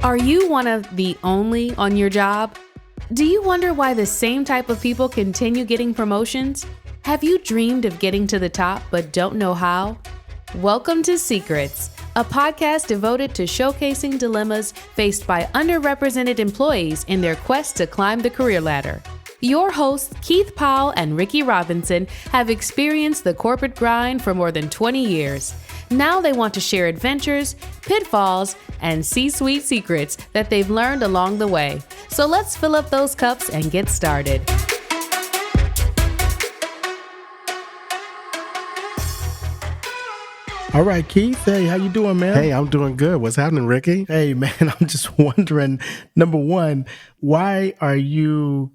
Are you one of the only on your job? Do you wonder why the same type of people continue getting promotions? Have you dreamed of getting to the top but don't know how? Welcome to C-CRETS, a podcast devoted to showcasing dilemmas faced by underrepresented employees in their quest to climb the career ladder. Your hosts, Keith Powell and Ricky Robinson, have experienced the corporate grind for more than 20 years. Now they want to share adventures, pitfalls, and C-suite secrets that they've learned along the way. So let's fill up those cups and get started. All right, Keith. Hey, how you doing, man? Hey, I'm doing good. What's happening, Ricky? Hey, man, I'm just wondering, number one, why are you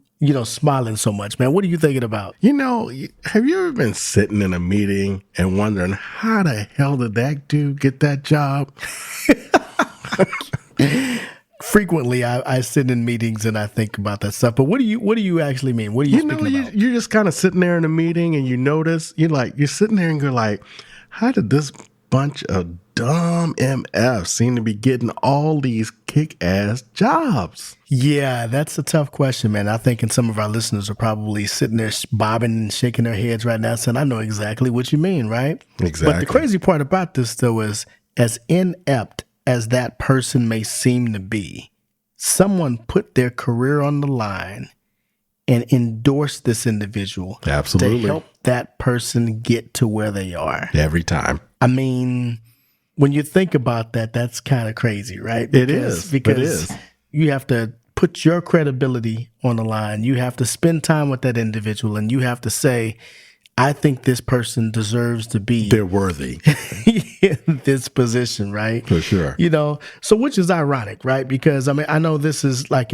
smiling so much, man? What are you thinking about? Have you ever been sitting in a meeting and wondering how the hell did that dude get that job? Frequently, I sit in meetings and I think about that stuff. But what do you actually mean? What are you speaking about? You're just kind of sitting there in a meeting and you notice, you're sitting there and you're like, how did this bunch of dumb MFs seem to be getting all these kick-ass jobs? Yeah, that's a tough question, man. I think some of our listeners are probably sitting there bobbing and shaking their heads right now saying, I know exactly what you mean, right? Exactly. But the crazy part about this, though, is as inept as that person may seem to be, someone put their career on the line and endorsed this individual. Absolutely. To help that person get to where they are. Every time. I mean, when you think about that, that's kind of crazy, right? Because it is. You have to put your credibility on the line. You have to spend time with that individual and you have to say, I think this person deserves to be. They're worthy. In this position, right? For sure. So which is ironic, right? Because I know this is like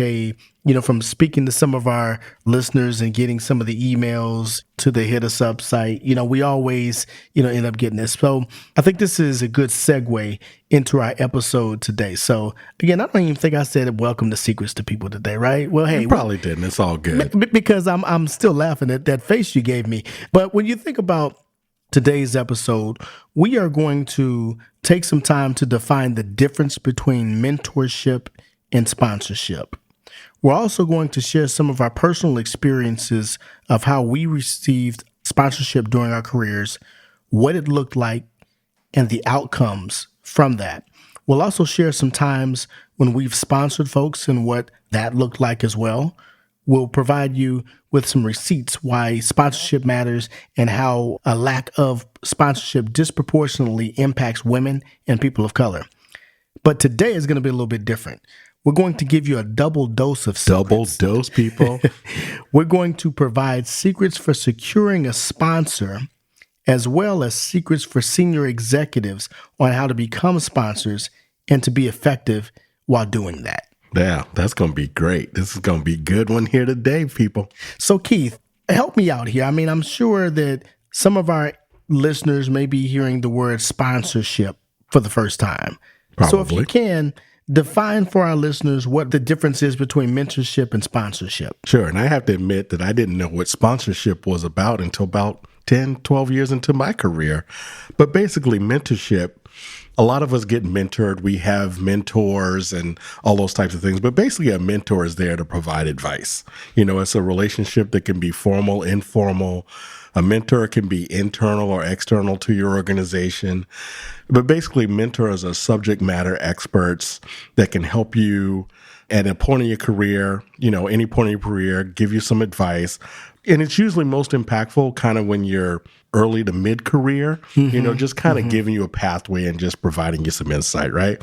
from speaking to some of our listeners and getting some of the emails to the Hit Us Up site, we always, end up getting this. So I think this is a good segue into our episode today. So again, I don't even think I said welcome to Secrets to people today, right? Well, hey. You probably didn't. It's all good. Because I'm still laughing at that face you gave me. But when you think about today's episode, we are going to take some time to define the difference between mentorship and sponsorship. We're also going to share some of our personal experiences of how we received sponsorship during our careers, what it looked like, and the outcomes from that. We'll also share some times when we've sponsored folks and what that looked like as well. We'll provide you with some receipts why sponsorship matters and how a lack of sponsorship disproportionately impacts women and people of color. But today is going to be a little bit different. We're going to give you a double dose of secrets. Double dose, people. We're going to provide secrets for securing a sponsor, as well as secrets for senior executives on how to become sponsors and to be effective while doing that. Yeah, that's going to be great. This is going to be a good one here today, people. So, Keith, help me out here. I'm sure that some of our listeners may be hearing the word sponsorship for the first time. Probably. So if you can, define for our listeners what the difference is between mentorship and sponsorship. Sure. And I have to admit that I didn't know what sponsorship was about until about 10, 12 years into my career. But basically, mentorship, a lot of us get mentored. We have mentors and all those types of things. But basically, a mentor is there to provide advice. It's a relationship that can be formal, informal. A mentor can be internal or external to your organization. But basically, mentors are subject matter experts that can help you at a point in your career, any point in your career, give you some advice. And it's usually most impactful kind of when you're early to mid-career, just kind of giving you a pathway and just providing you some insight, right?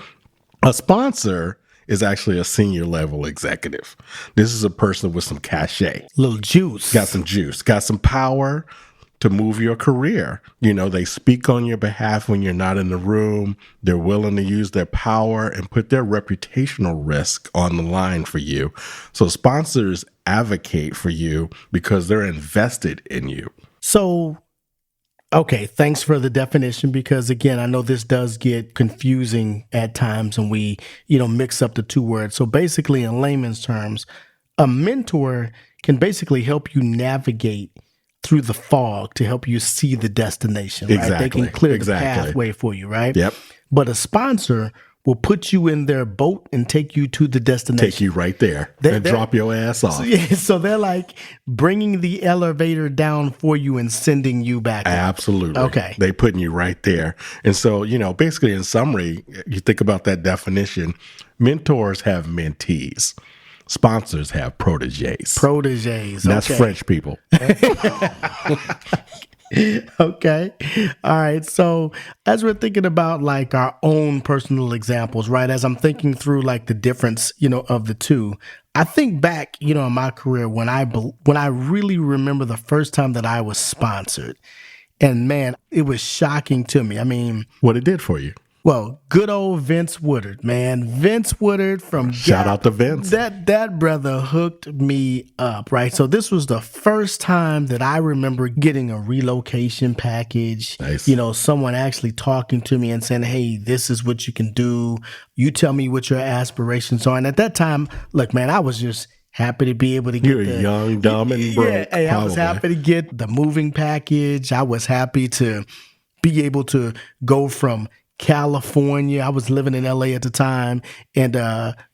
A sponsor is actually a senior level executive. This is a person with some cachet. Little juice. Got some juice, got some power to move your career. They speak on your behalf when you're not in the room. They're willing to use their power and put their reputational risk on the line for you. So sponsors advocate for you because they're invested in you. So, okay, thanks for the definition, because again, I know this does get confusing at times and we, mix up the two words. So basically, in layman's terms, a mentor can basically help you navigate through the fog to help you see the destination, right? Exactly. They can clear the pathway for you, right? Yep. But a sponsor will put you in their boat and take you to the destination. Take you right there and drop your ass off. So they're like bringing the elevator down for you and sending you back up. Absolutely. Okay. They putting you right there. And so, basically in summary, you think about that definition, mentors have mentees. Sponsors have proteges. Proteges. That's French people. Okay. All right. So as we're thinking about like our own personal examples, right? As I'm thinking through like the difference, of the two, I think back, in my career when I really remember the first time that I was sponsored, and man, it was shocking to me. I mean, what it did for you. Well, good old Vince Woodard, man. Vince Woodard from Shout out to Vince. That brother hooked me up, right? So this was the first time that I remember getting a relocation package. Nice. Someone actually talking to me and saying, hey, this is what you can do. You tell me what your aspirations are. And at that time, look, man, I was just happy to be able to get You're young, dumb, and broke. Yeah, hey, I was happy to get the moving package. I was happy to be able to go from California. I was living in LA at the time and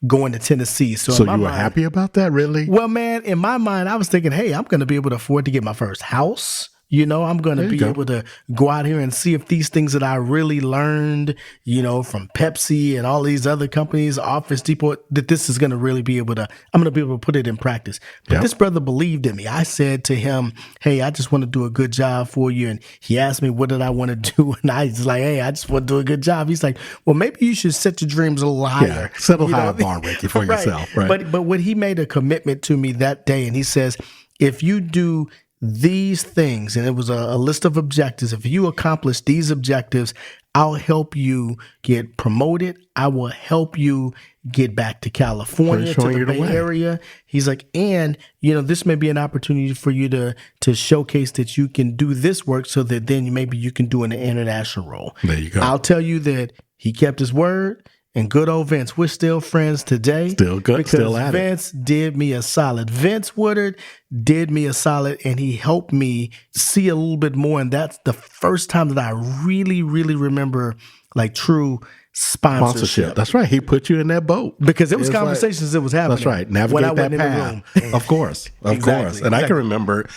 going to Tennessee. So you were happy about that, really? Well, man, in my mind, I was thinking, hey, I'm going to be able to afford to get my first house. I'm going to be able to go out here and see if these things that I really learned, from Pepsi and all these other companies, Office Depot, that this is going to really I'm going to be able to put it in practice. But this brother believed in me. I said to him, hey, I just want to do a good job for you. And he asked me, what did I want to do? And I was like, hey, I just want to do a good job. He's like, well, maybe you should set your dreams a little higher. Yeah, set a higher bar, Ricky, for yourself. Right. But when he made a commitment to me that day, and he says, if you do these things, and it was a list of objectives. If you accomplish these objectives, I'll help you get promoted. I will help you get back to California, to the Bay Area. He's like, and, this may be an opportunity for you to showcase that you can do this work so that then maybe you can do an international role. There you go. I'll tell you that he kept his word. And good old Vince, we're still friends today. Still good, because still at Vince did me a solid. Vince Woodard did me a solid, and he helped me see a little bit more. And that's the first time that I really, really remember like true sponsorship. That's right. He put you in that boat. Because it was conversations that was happening. That's right. Navigate that path. Of course. Of course. And I can remember,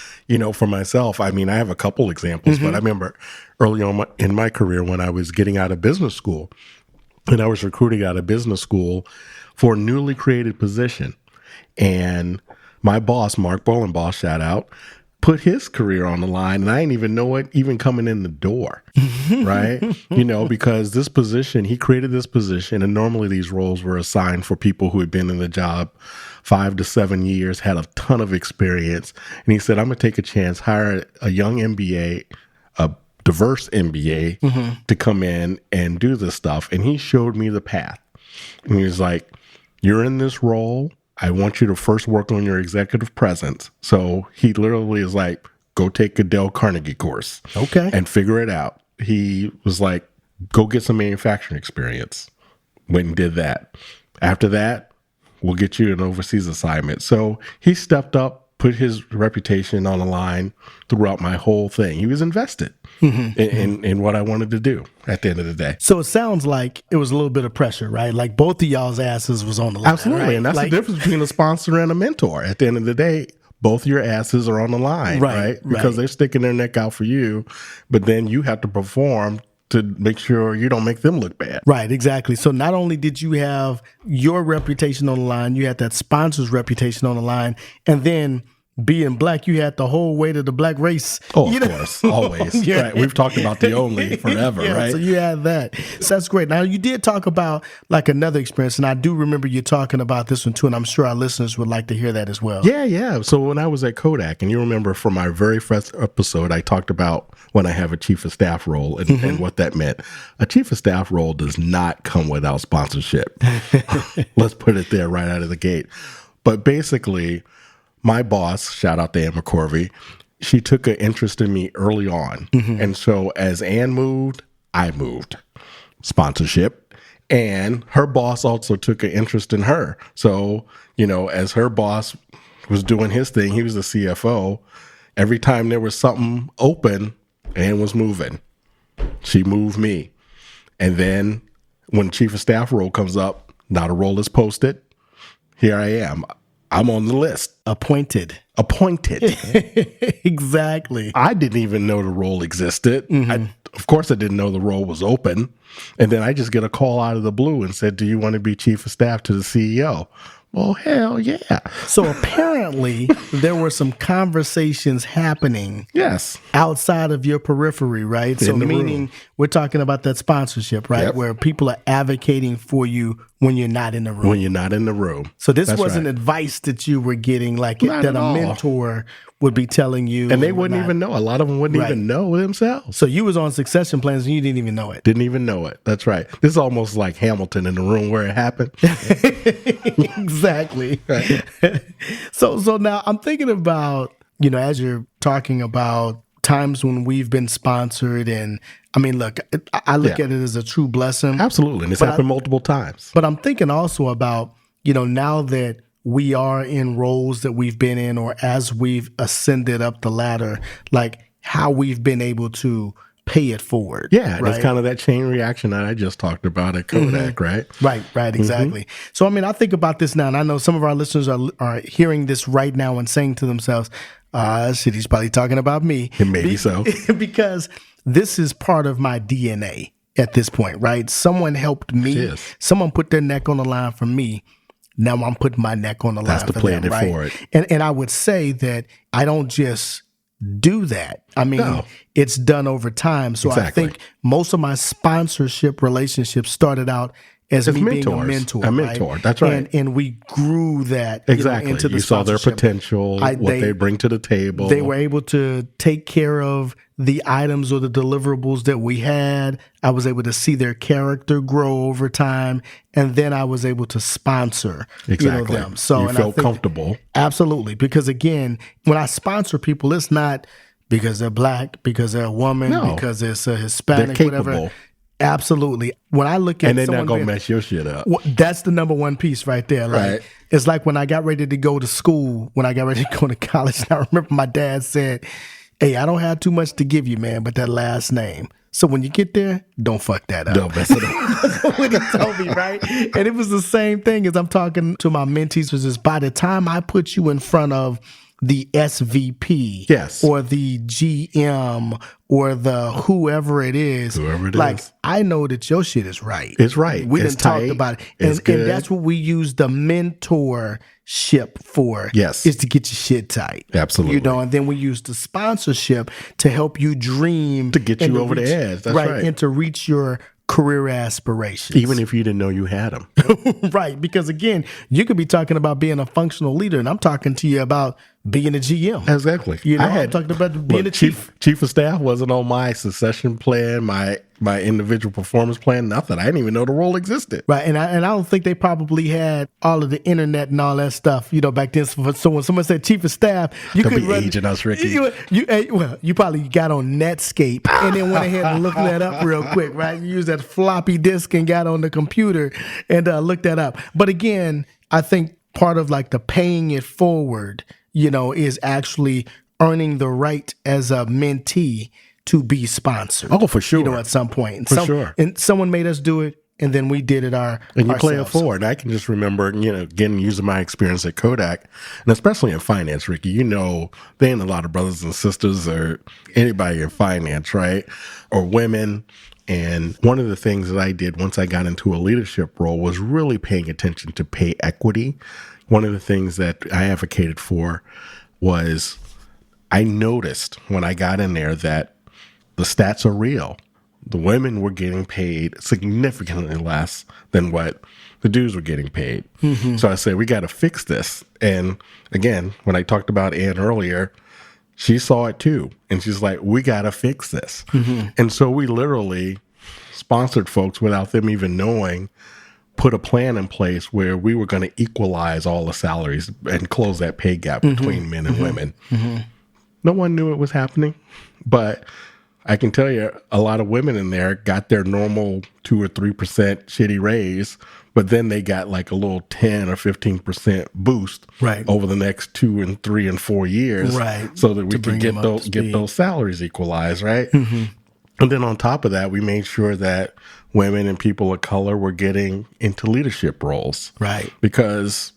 for myself, I mean, I have a couple examples, but I remember early on in my career when I was getting out of business school, and I was recruiting out of business school for a newly created position. And my boss, Mark Bolenboss, shout out, put his career on the line. And I didn't even know it even coming in the door, right? Because this position, he created this position. And normally these roles were assigned for people who had been in the job 5 to 7 years, had a ton of experience. And he said, I'm going to take a chance, hire a young MBA, a diverse MBA to come in and do this stuff. And he showed me the path. And he was like, you're in this role. I want you to first work on your executive presence. So he literally is like, go take a Dale Carnegie course. Okay. And figure it out. He was like, go get some manufacturing experience. Went and did that. After that, we'll get you an overseas assignment. So he stepped up, put his reputation on the line throughout my whole thing. He was invested in what I wanted to do at the end of the day. So it sounds like it was a little bit of pressure, right? Like both of y'all's asses was on the line. Absolutely. Right? And that's the difference between a sponsor and a mentor. At the end of the day, both your asses are on the line, right? Because they're sticking their neck out for you, but then you have to perform to make sure you don't make them look bad. Right, exactly. So not only did you have your reputation on the line, you had that sponsor's reputation on the line, and then being black, you had the whole weight of the black race. Oh, of course, always. Yeah. Right. We've talked about the only forever, right? So you had that. So that's great. Now, you did talk about like another experience, and I do remember you talking about this one too, and I'm sure our listeners would like to hear that as well. Yeah. So when I was at Kodak, and you remember from my very first episode, I talked about when I have a chief of staff role and what that meant. A chief of staff role does not come without sponsorship. Let's put it there right out of the gate. But basically, my boss, shout out to Ann McCorvey, she took an interest in me early on. And so as Ann moved, I moved. Sponsorship. And her boss also took an interest in her. So, as her boss was doing his thing, he was the CFO. Every time there was something open, Ann was moving. She moved me. And then When chief of staff role comes up, now the role is posted. Here I am. I'm on the list. Appointed. Exactly. I didn't even know the role existed. Of course, I didn't know the role was open. And then I just get a call out of the blue and said, do you want to be chief of staff to the CEO? Well, hell yeah. So apparently there were some conversations happening Yes. outside of your periphery, right? So In the meaning room. we're talking about that sponsorship, right? Yep. Where people are advocating for you when you're not in the room. When you're not in the room. So this That's wasn't right. advice that you were getting, like Not that at a all. mentor would be telling you. And they wouldn't even know. A lot of them wouldn't Right. even know themselves. So you was on succession plans and you didn't even know it. Didn't even know it. That's right. This is almost like Hamilton in the room where it happened. Exactly. So now I'm thinking about, as you're talking about times when we've been sponsored, and I mean, look, I look Yeah. at it as a true blessing. Absolutely. And it's happened multiple times. But I'm thinking also about, now that we are in roles that we've been in, or as we've ascended up the ladder, like how we've been able to pay it forward. Yeah. right? That's kind of that chain reaction that I just talked about at Kodak, right? Right, exactly. So, I mean, I think about this now, and I know some of our listeners are hearing this right now and saying to themselves, shit, he's probably talking about me. Maybe so. Because this is part of my DNA at this point, right? Someone helped me. Yes. Someone put their neck on the line for me. Now I'm putting my neck on the That's line the for plan them, right? for it. And I would say that I don't just do that. I mean, No. it's done over time. So Exactly. I think most of my sponsorship relationships started out as me being a mentors. mentor. A mentor. right? That's right. And we grew that Exactly. into the You saw their sponsorship. potential, what they bring to the table. They were able to take care of the items or the deliverables that we had. I was able to see their character grow over time, and then I was able to sponsor Exactly. them. So you and I felt think- comfortable. Absolutely, because again, when I sponsor people, it's not because they're black, because they're a woman, No. because it's a Hispanic, They're whatever. capable. Absolutely. When I look at And they're someone not going to being- mess your shit up. well, that's the number one piece right there. Like, Right. It's like when I got ready to go to school, when I got ready to go to college, and I remember my dad said, hey, I don't have too much to give you, man, but that last name. So when you get there, don't fuck that up. Don't mess it up. That's what he told me, right? And it was the same thing as I'm talking to my mentees, was just by the time I put you in front of the SVP Yes. or the GM or the whoever it is, like is. I know that your shit is right. It's right. We It's done talked tight. about it. It's And good. that's what we use the mentorship for. Yes. Is to get your shit tight. Absolutely. And then we use the sponsorship to help you dream. To get and you over the reach- edge. That's right. And to reach your career aspirations. Even if you didn't know you had them. Right, because again, you could be talking about being a functional leader, and I'm talking to you about being a GM. Exactly. I'm talking about being a chief. Chief of staff wasn't on my succession plan, my individual performance plan, nothing. I didn't even know the role existed. Right, and I don't think they probably had all of the internet and all that stuff, back then. So when someone said chief of staff, you Don't could be aging us, Ricky. You probably got on Netscape and then went ahead and looked that up real quick, right? You used that floppy disk and got on the computer and looked that up. But again, I think part of like the paying it forward, is actually earning the right as a mentee to be sponsored. Oh, for sure. At some point. For sure. And someone made us do it, and then we did it And you play it ourselves. forward. I can just remember, again, using my experience at Kodak, and especially in finance, Ricky, there ain't a lot of brothers and sisters or anybody in finance, right? Or women. And one of the things that I did once I got into a leadership role was really paying attention to pay equity. One of the things that I advocated for was I noticed when I got in there that the stats are real. The women were getting paid significantly less than what the dudes were getting paid. Mm-hmm. So I said, we got to fix this. And again, when I talked about Ann earlier, she saw it too. And she's like, we got to fix this. Mm-hmm. And so we literally sponsored folks without them even knowing, put a plan in place where we were going to equalize all the salaries and close that pay gap between men and women. Mm-hmm. No one knew it was happening, but I can tell you a lot of women in there got their normal 2 or 3% shitty raise, but then they got like a little 10 or 15% boost over the next 2 and 3 and 4 years, so that we can get those salaries equalized, right? Mm-hmm. And then on top of that, we made sure that women and people of color were getting into leadership roles. Right. Because,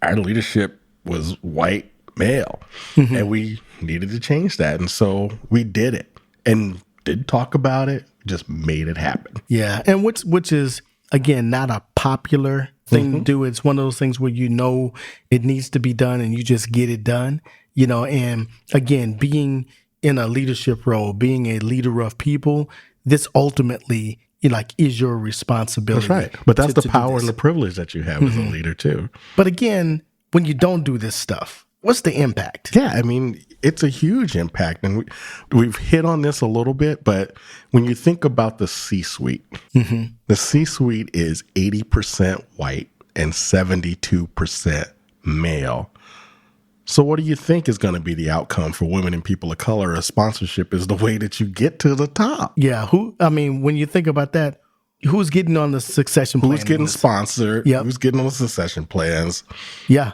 our leadership was white male, and we needed to change that. And so we did it and didn't talk about it, just made it happen. Yeah. And which is, again, not a popular thing to do. It's one of those things where it needs to be done and you just get it done, and again, being in a leadership role, being a leader of people, this ultimately is your responsibility. That's right. But that's the to power and the privilege that you have as a leader too. But again, when you don't do this stuff, what's the impact? Yeah, I mean, it's a huge impact. And we've hit on this a little bit, but when you think about the C-suite, the C-suite is 80% white and 72% male. So what do you think is going to be the outcome for women and people of color? A sponsorship is the way that you get to the top. Yeah. When you think about that, who's getting on the succession plan? Who's getting sponsored? Yep. Who's getting on the succession plans? Yeah.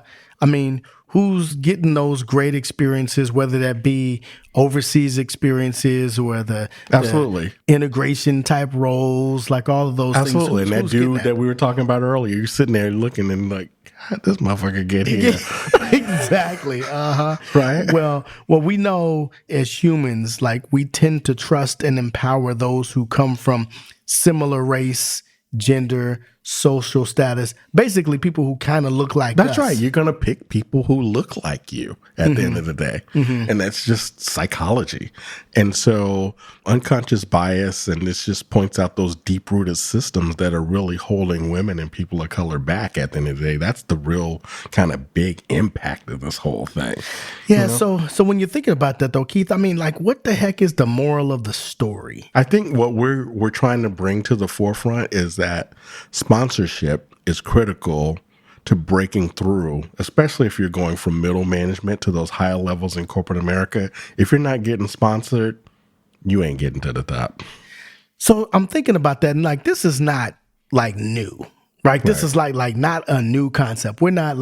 Who's getting those great experiences, whether that be overseas experiences or the integration type roles, like all of those things. Absolutely. And that dude that we were talking about earlier, you're sitting there looking and like, how did this motherfucker get here? Exactly. Right. Well, we know as humans, like we tend to trust and empower those who come from similar race, gender, social status, basically people who kind of look like us. That's right. You're going to pick people who look like you at the end of the day. And that's just psychology. And so unconscious bias, and this just points out those deep-rooted systems that are really holding women and people of color back at the end of the day. That's the real kind of big impact of this whole thing. Yeah. So when you're thinking about that though, Keith, what the heck is the moral of the story? I think what we're trying to bring to the forefront is that sponsorship is critical to breaking through, especially if you're going from middle management to those higher levels in corporate America. If you're not getting sponsored, you ain't getting to the top. So I'm thinking about that, and this is not new, right? This is like not a new concept. We're not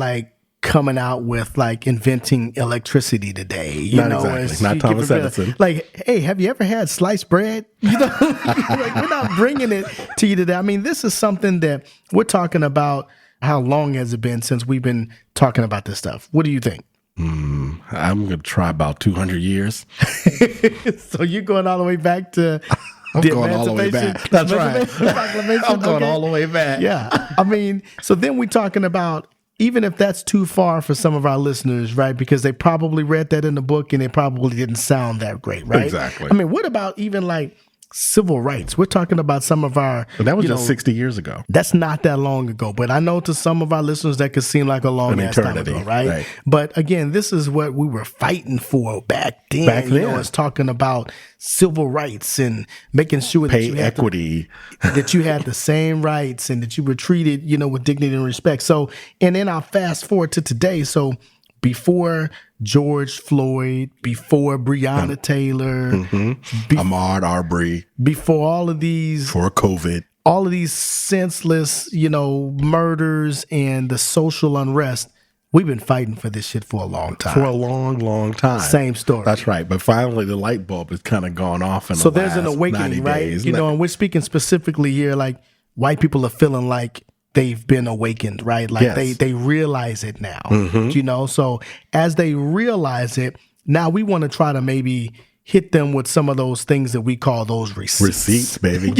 coming out with inventing electricity today. Not exactly. Not Thomas Edison. Hey, have you ever had sliced bread? We're not bringing it to you today. This is something that we're talking about. How long has it been since we've been talking about this stuff? What do you think? I'm going to try about 200 years. So you're going all the way back to I'm going all the way back. That's right. I'm going all the way back. Yeah. So then we're talking about, even if that's too far for some of our listeners, right? Because they probably read that in the book and it probably didn't sound that great, right? Exactly. What about even civil rights? We're talking about some of our... But that was just 60 years ago. That's not that long ago. But I know to some of our listeners that could seem like a long ass time ago, right? But again, this is what we were fighting for back then. It's talking about civil rights and making sure that you had equity, that you had the same rights and that you were treated, with dignity and respect. So, and then I'll fast forward to today. So before George Floyd, before Breonna Taylor, Ahmaud Arbery, before all of these, for COVID, all of these senseless, murders and the social unrest, we've been fighting for this shit for a long time. For a long, long time. Same story. That's right. But finally, the light bulb has kind of gone off in the last 90 days. So there's an awakening, right? And we're speaking specifically here, white people are feeling like they've been awakened, right? They realize it now, So as they realize it, now we want to try to maybe hit them with some of those things that we call those receipts. Receipts, baby.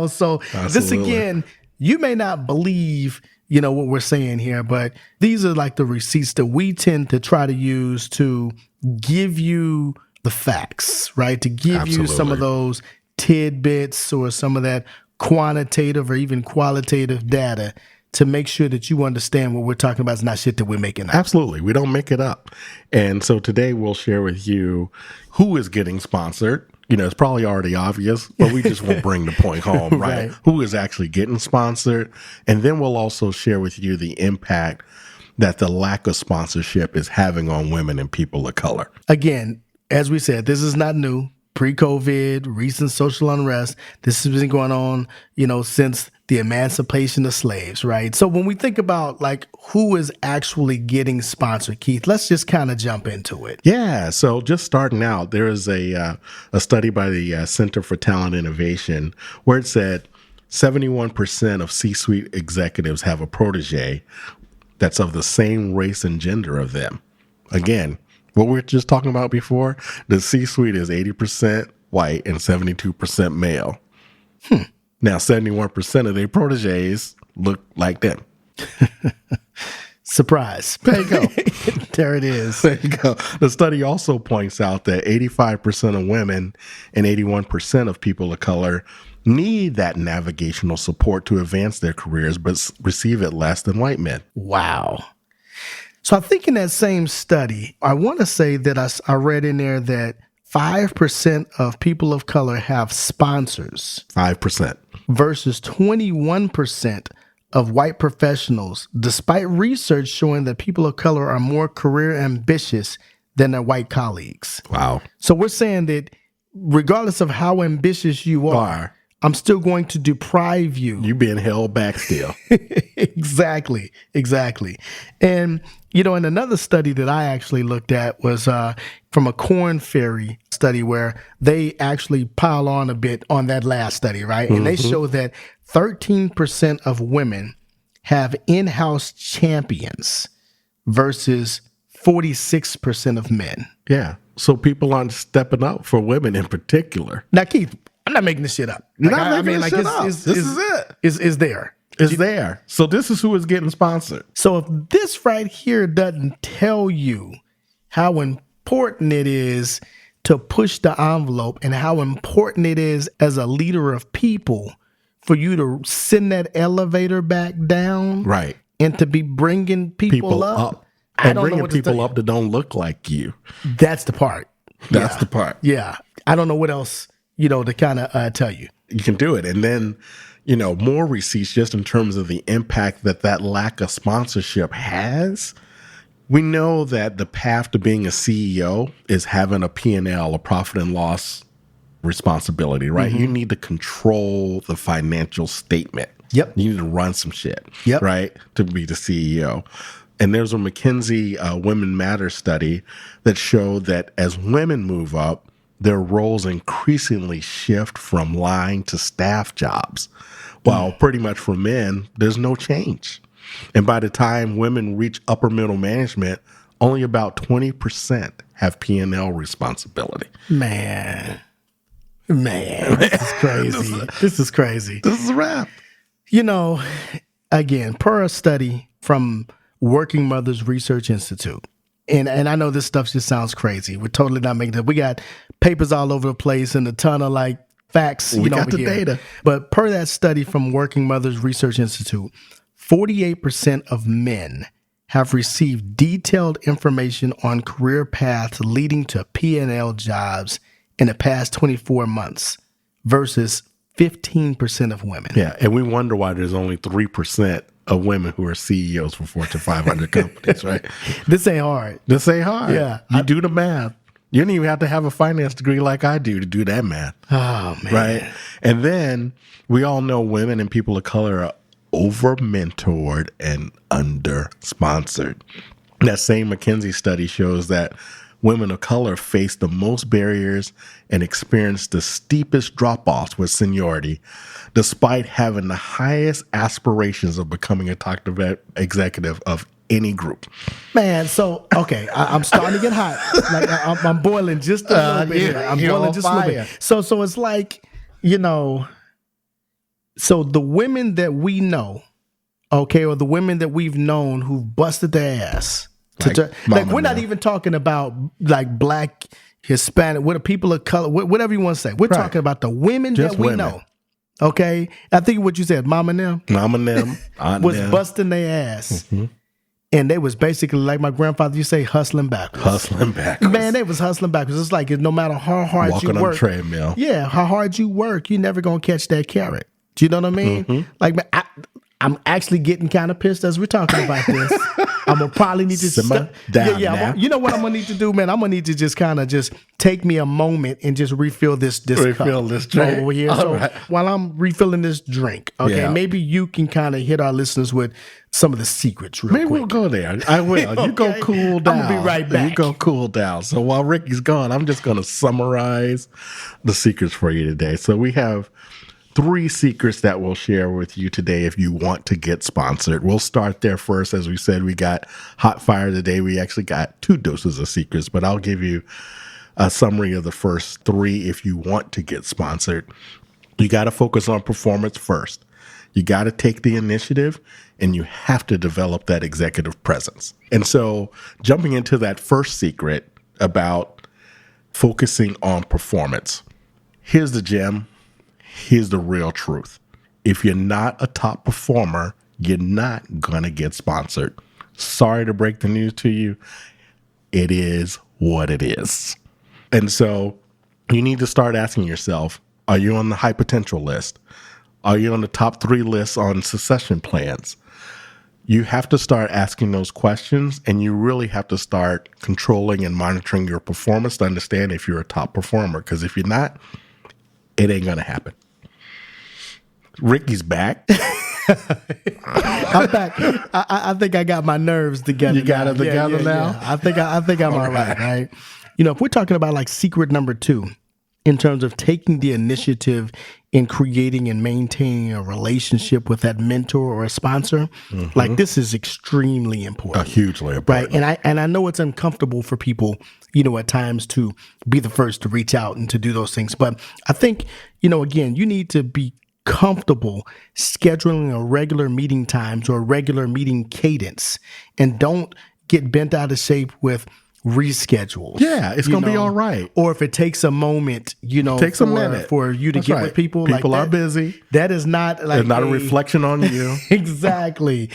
So Absolutely. This again, you may not believe, what we're saying here, but these are the receipts that we tend to try to use to give you the facts, right? To give you some of those tidbits or some of that quantitative or even qualitative data to make sure that you understand what we're talking about is not shit that we're making up. Absolutely. We don't make it up. And so today we'll share with you who is getting sponsored. It's probably already obvious, but we just will bring the point home, right? Who is actually getting sponsored. And then we'll also share with you the impact that the lack of sponsorship is having on women and people of color. Again, as we said, this is not new. pre-COVID, recent social unrest. This has been going on, since the emancipation of slaves, right? So when we think about like who is actually getting sponsored, Keith, let's just kind of jump into it. Yeah. So just starting out, there is a study by the Center for Talent Innovation where it said 71% of C-suite executives have a protege that's of the same race and gender of them. Again, what we were just talking about before, the C-suite is 80% white and 72% male. Now, 71% of their proteges look like them. Surprise. There you go. There it is. There you go. The study also points out that 85% of women and 81% of people of color need that navigational support to advance their careers, but receive it less than white men. Wow. So I think in that same study, I want to say that I read in there that 5% of people of color have sponsors. 5%. Versus 21% of white professionals, despite research showing that people of color are more career ambitious than their white colleagues. Wow. So we're saying that regardless of how ambitious you are, I'm still going to deprive you. You being held back still. Exactly. And, in another study that I actually looked at was from a Korn Ferry study where they actually pile on a bit on that last study, right? And they show that 13% of women have in-house champions versus 46% of men. Yeah. So people aren't stepping up for women in particular. Now, Keith, I'm not making this shit up. This is it. Is there. It's there. So this is who is getting sponsored. So if this right here doesn't tell you how important it is to push the envelope and how important it is as a leader of people for you to send that elevator back down, right, and to be bringing people up. And bringing people up that don't look like you. That's the part. That's the part. Yeah. I don't know what else, to kind of tell you. You can do it. And then, more receipts just in terms of the impact that lack of sponsorship has. We know that the path to being a CEO is having a P&L, a profit and loss responsibility, right? You need to control the financial statement. Yep. You need to run some shit, yep, right, to be the CEO. And there's a McKinsey Women Matter study that showed that as women move up, their roles increasingly shift from line to staff jobs, while pretty much for men, there's no change. And by the time women reach upper middle management, only about 20% have P&L responsibility. Man, this is crazy. This is crazy. This is a wrap. Again, per a study from Working Mothers Research Institute, and I know this stuff just sounds crazy. We're totally not making it. We got papers all over the place and a ton of facts. We got the data. But per that study from Working Mothers Research Institute, 48% of men have received detailed information on career paths leading to P&L jobs in the past 24 months versus 15% of women. Yeah, and we wonder why there's only 3% of women who are CEOs for Fortune 500 companies, right? This ain't hard. Yeah. You do the math. You don't even have to have a finance degree like I do to do that math. Oh, man. Right? And then we all know women and people of color are over-mentored and under-sponsored. That same McKinsey study shows that women of color face the most barriers and experience the steepest drop-offs with seniority, despite having the highest aspirations of becoming a top executive of any group. Man, so, okay, I'm starting to get hot. I'm boiling just a little bit here. I'm boiling just a little bit. So it's like, so the women that we know, okay, or the women that we've known who've busted their ass, we're not even talking about black, Hispanic, what are people of color, whatever you want to say. We're talking about the women just that we know. Okay, I think what you said, Mama and them, was busting their ass, and they was basically like my grandfather used to say, hustling backwards. Man, they was hustling backwards. It's like no matter how hard walking you work, on the treadmill. Yeah, how hard you work, you're never gonna catch that carrot. Do you know what I mean? Like, man, I'm actually getting kind of pissed as we're talking about this. I'm gonna probably need to simmer down. Now. You know what I'm gonna need to do, man? I'm gonna need to just kind of just take me a moment and just refill this cup this drink over here. So while I'm refilling this drink, okay, maybe you can kind of hit our listeners with some of the secrets real quick. We'll go there. I will. Okay. You go cool down. I'm gonna be right back. You go cool down. So while Ricky's gone, I'm just gonna summarize the secrets for you today. So we have 3 secrets that we'll share with you today if you want to get sponsored. We'll start there first. As we said, we got hot fire today. We actually got 2 doses of secrets, but I'll give you a summary of the first 3 if you want to get sponsored. You got to focus on performance first. You got to take the initiative, and you have to develop that executive presence. And so jumping into that first secret about focusing on performance, here's the gem. Here's the real truth. If you're not a top performer, you're not going to get sponsored. Sorry to break the news to you. It is what it is. And so you need to start asking yourself, are you on the high potential list? Are you on the top 3 lists on succession plans? You have to start asking those questions, and you really have to start controlling and monitoring your performance to understand if you're a top performer. Because if you're not, it ain't going to happen. Ricky's back. I'm back. I think I got my nerves together. You got it together now? Yeah. I think I'm all right. You know, if we're talking about like secret number 2, in terms of taking the initiative in creating and maintaining a relationship with that mentor or a sponsor, like this is extremely important. Hugely important. Right. And I know it's uncomfortable for people, you know, at times to be the first to reach out and to do those things. But I think, you know, again, you need to be comfortable scheduling a regular meeting times or a regular meeting cadence, and don't get bent out of shape with reschedules. Yeah, it's going to be all right. Or if it takes a moment, you know, takes a minute for you to get with people. People like are busy. That is not like it's not a reflection on you. Exactly.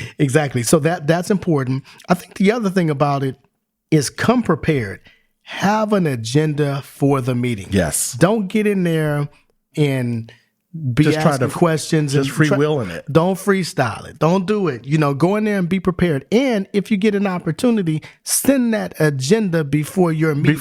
So that's important. I think the other thing about it is come prepared. Have an agenda for the meeting. Yes. Don't get in there and be just asking questions just and freewheeling it. Don't freestyle it. Don't do it. You know, go in there and be prepared. And if you get an opportunity, send that agenda before your meeting.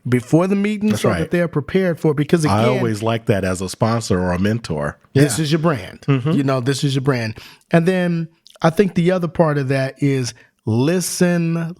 Before the meeting. That's so right. that they're prepared for it. Because again, I always like that as a sponsor or a mentor. This is your brand. You know, this is your brand. And then I think the other part of that is listen.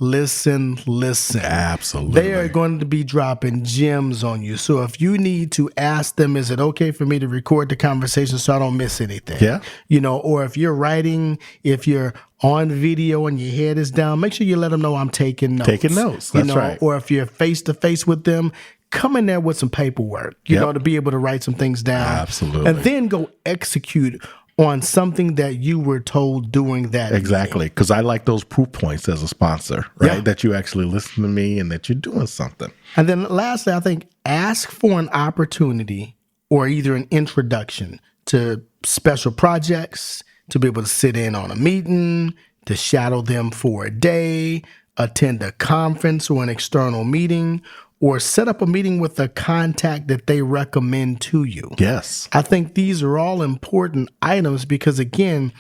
Absolutely. They are going to be dropping gems on you. So if you need to ask them, is it okay for me to record the conversation so I don't miss anything? Yeah. You know, or if you're writing, if you're on video and your head is down, make sure you let them know I'm taking notes. That's right. Or if you're face to face with them, come in there with some paperwork, you know, to be able to write some things down. Absolutely. And then go execute on something that you were told during that. Exactly. Because I like those proof points as a sponsor, right? Yeah. That you actually listen to me and that you're doing something. And then lastly, I think ask for an opportunity or either an introduction to special projects, to be able to sit in on a meeting, to shadow them for a day, attend a conference or an external meeting, or set up a meeting with a contact that they recommend to you. Yes. I think these are all important items because, again,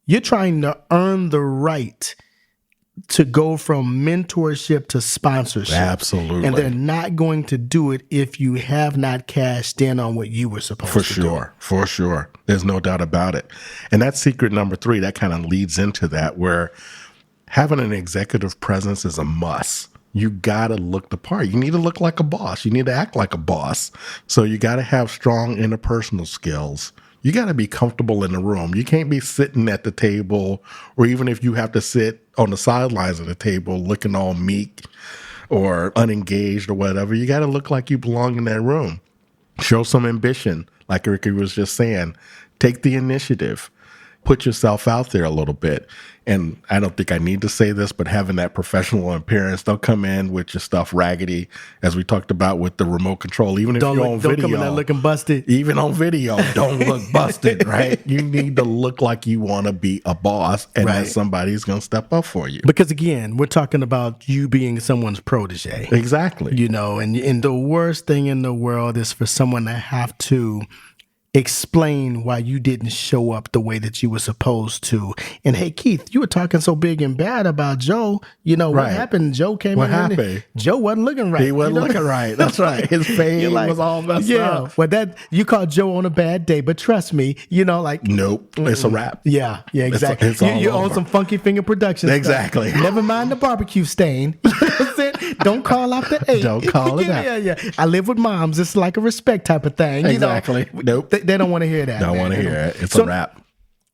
you're trying to earn the right to go from mentorship to sponsorship. Absolutely. And they're not going to do it if you have not cashed in on what you were supposed to do. For sure. There's no doubt about it. And that's secret number 3. That kind of leads into that, where having an executive presence is a must. You got to look the part. You need to look like a boss. You need to act like a boss. So you got to have strong interpersonal skills. You got to be comfortable in the room. You can't be sitting at the table, or even if you have to sit on the sidelines of the table looking all meek or unengaged or whatever, you got to look like you belong in that room. Show some ambition, like Ricky was just saying. Take the initiative. Put yourself out there a little bit. And I don't think I need to say this, but having that professional appearance, don't come in with your stuff raggedy, as we talked about with the remote control. Even if you're on video. Don't come in there looking busted. Even on video, don't look busted, right? You need to look like you want to be a boss and that somebody's going to step up for you. Because again, we're talking about you being someone's protege. Exactly. You know, and the worst thing in the world is for someone to have to explain why you didn't show up the way that you were supposed to. And hey, Keith, you were talking so big and bad about Joe. What Right. happened? Joe came What in. happened? Joe wasn't looking right. He wasn't looking right. That's right. His fade was all messed up. Well, you called Joe on a bad day, but trust me, Nope. It's a wrap. Yeah, exactly. It's all you own over. some Funky Finger Productions. Exactly. Never mind the barbecue stain. You know what I'm saying? Don't call out the 8. Don't call it out. Yeah. I live with moms. It's like a respect type of thing. Exactly. Nope. They don't want to hear that. Don't want to hear it. It's a wrap.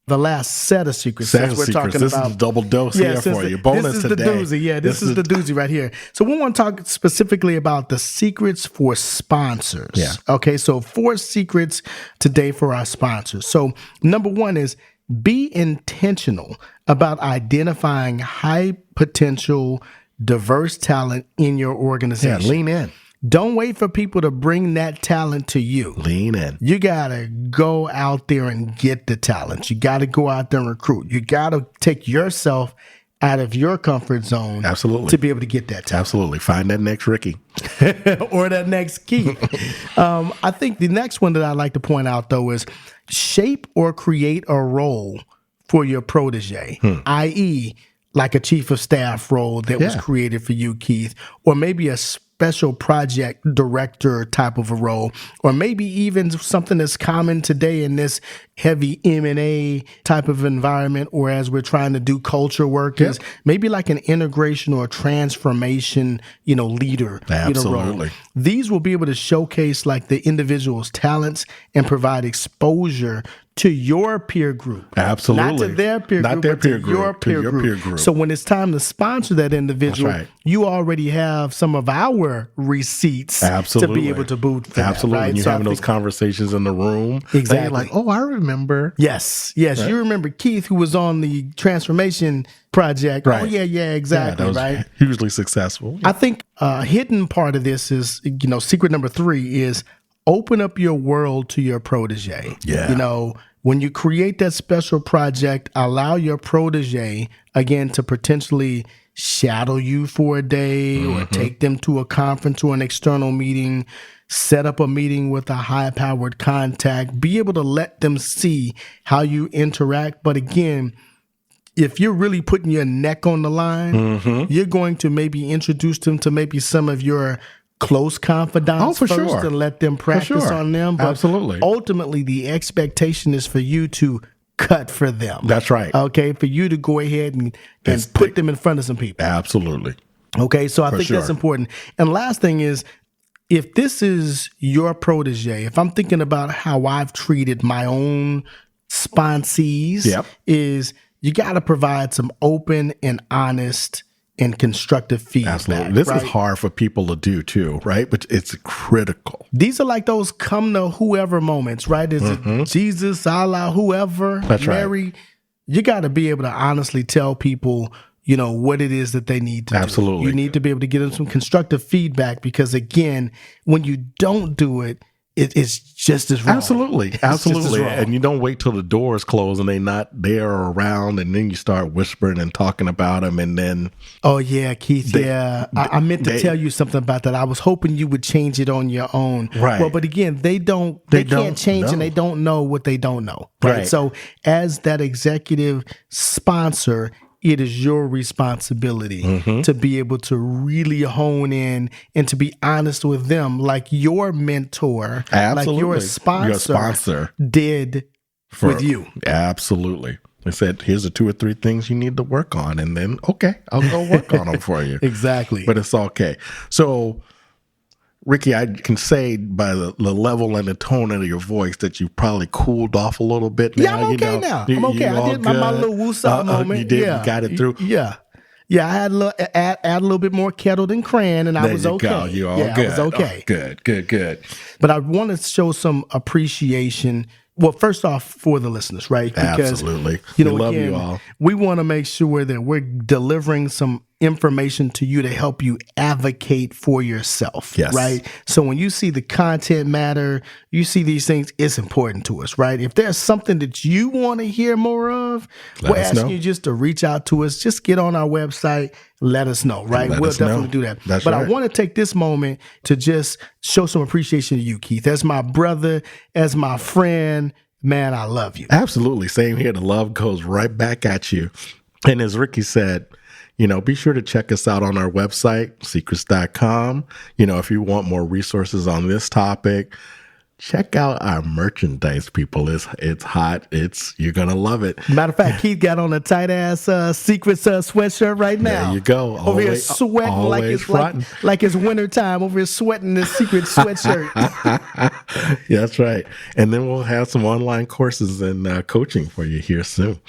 The last set of secrets. Set of we're secrets. talking This about. is a double dose here for you. Bonus this is today. the doozy. Yeah, this is the doozy right here. So we want to talk specifically about the secrets for sponsors. Yeah. Okay, so 4 secrets today for our sponsors. So number 1 is be intentional about identifying high potential, diverse talent in your organization. Yeah, lean in. Don't wait for people to bring that talent to you. Lean in. You got to go out there and get the talent. You got to go out there and recruit. You got to take yourself out of your comfort zone. Absolutely. To be able to get that talent. Absolutely. Find that next Ricky. Or that next Keith. I think the next one that I'd like to point out, though, is shape or create a role for your protege, i.e., like a chief of staff role that was created for you, Keith, or maybe a special project director type of a role, or maybe even something that's common today in this heavy M&A type of environment, or as we're trying to do culture work, is maybe like an integration or transformation, leader. Absolutely. Role. These will be able to showcase like the individual's talents and provide exposure to your peer group. Absolutely. Not to their peer Not group, their but peer to group, your to your peer peer group. group. So when it's time to sponsor that individual, That's right. you already have some of our receipts Absolutely. to be able to boot for Absolutely. that, right? And you're So I having those think- conversations in the room. Exactly. And you're like, oh, I remember. Yes. Right? You remember Keith, who was on the transformation project. Right. Oh, yeah, exactly, that was right? hugely successful. I think a hidden part of this is, secret number 3 is open up your world to your protege. Yeah. When you create that special project, allow your protege, again, to potentially shadow you for a day or take them to a conference or an external meeting, set up a meeting with a high-powered contact, be able to let them see how you interact. But again, if you're really putting your neck on the line, you're going to maybe introduce them to maybe some of your close confidants for first sure. and let them practice on them. But Absolutely. ultimately, the expectation is for you to cut for them. That's right. Okay, for you to go ahead and put them in front of some people. Absolutely. Okay, so I think sure. that's important. And last thing is, if this is your protege, if I'm thinking about how I've treated my own sponsees, is you got to provide some open and honest and constructive feedback. Absolutely. This right? is hard for people to do too, right? But it's critical. These are like those come to whoever moments, right? Is it Jesus, Allah, whoever, That's Mary? right. You got to be able to honestly tell people, what it is that they need to do. Absolutely. You need to be able to give them some constructive feedback because, again, when you don't do it, it's just as wrong. Absolutely. It's just as Absolutely. wrong. And you don't wait till the doors close and they're not there or around, and then you start whispering and talking about them, and then Oh, yeah, Keith, I meant to tell you something about that. I was hoping you would change it on your own. Right. Well, but again, they can't don't change and know. they don't know what they don't know. Right. So as that executive sponsor, it is your responsibility to be able to really hone in and to be honest with them like your mentor, like your sponsor did with you. Absolutely. They said, here's the 2 or 3 things you need to work on. And then, okay, I'll go work on them for you. Exactly. But it's okay. So, Ricky, I can say by the level and the tone of your voice that you probably cooled off a little bit now. Yeah, I'm okay now. I'm okay. I did my little woosah moment. You did. You got it through. Yeah. Yeah, I had a little, add a little bit more kettle than cran, and I was okay. Go. You all yeah, good. I was okay. Oh, good. But I want to show some appreciation. Well, first off, for the listeners, right? Because, Absolutely. we love you all. We want to make sure that we're delivering some information to you to help you advocate for yourself, Yes. right? So when you see the content matter, you see these things, it's important to us, right? If there's something that you want to hear more of, we're asking you just to reach out to us. Just get on our website, let us know, right? We'll definitely do that. That's but right. I want to take this moment to just show some appreciation to you, Keith. As my brother, as my friend, man, I love you. Absolutely. Same here. The love goes right back at you. And as Ricky said, be sure to check us out on our website, C-CRETS.com. If you want more resources on this topic, check out our merchandise, people. It's hot. You're going to love it. Matter of fact, Keith got on a tight ass C-CRETS sweatshirt right now. There you go. Over here sweating like it's winter time. Over here sweating this C-CRETS sweatshirt. Yeah, that's right. And then we'll have some online courses and coaching for you here soon.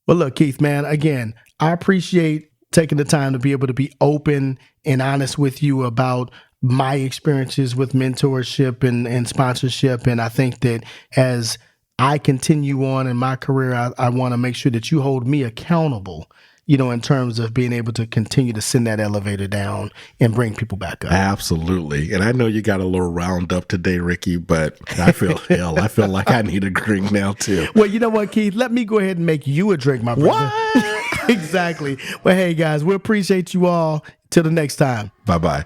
Well, look, Keith, man, again, I appreciate taking the time to be able to be open and honest with you about my experiences with mentorship and sponsorship. And I think that as I continue on in my career, I want to make sure that you hold me accountable, in terms of being able to continue to send that elevator down and bring people back up. Absolutely. And I know you got a little round up today, Ricky, but I feel I feel like I need a drink now too. Well, you know what, Keith? Let me go ahead and make you a drink, my brother. What? Exactly. Well, hey, guys, we appreciate you all. Till the next time. Bye-bye.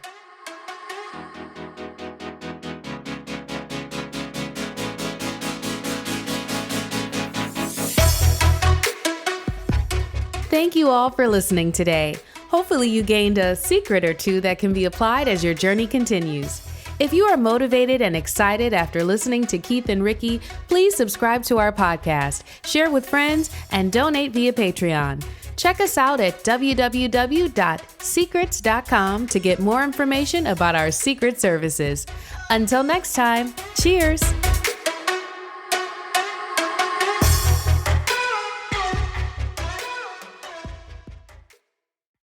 Thank you all for listening today. Hopefully you gained a secret or two that can be applied as your journey continues. If you are motivated and excited after listening to Keith and Ricky, please subscribe to our podcast, share with friends, and donate via Patreon. Check us out at www.C-CRETS.com to get more information about our secret services. Until next time, cheers!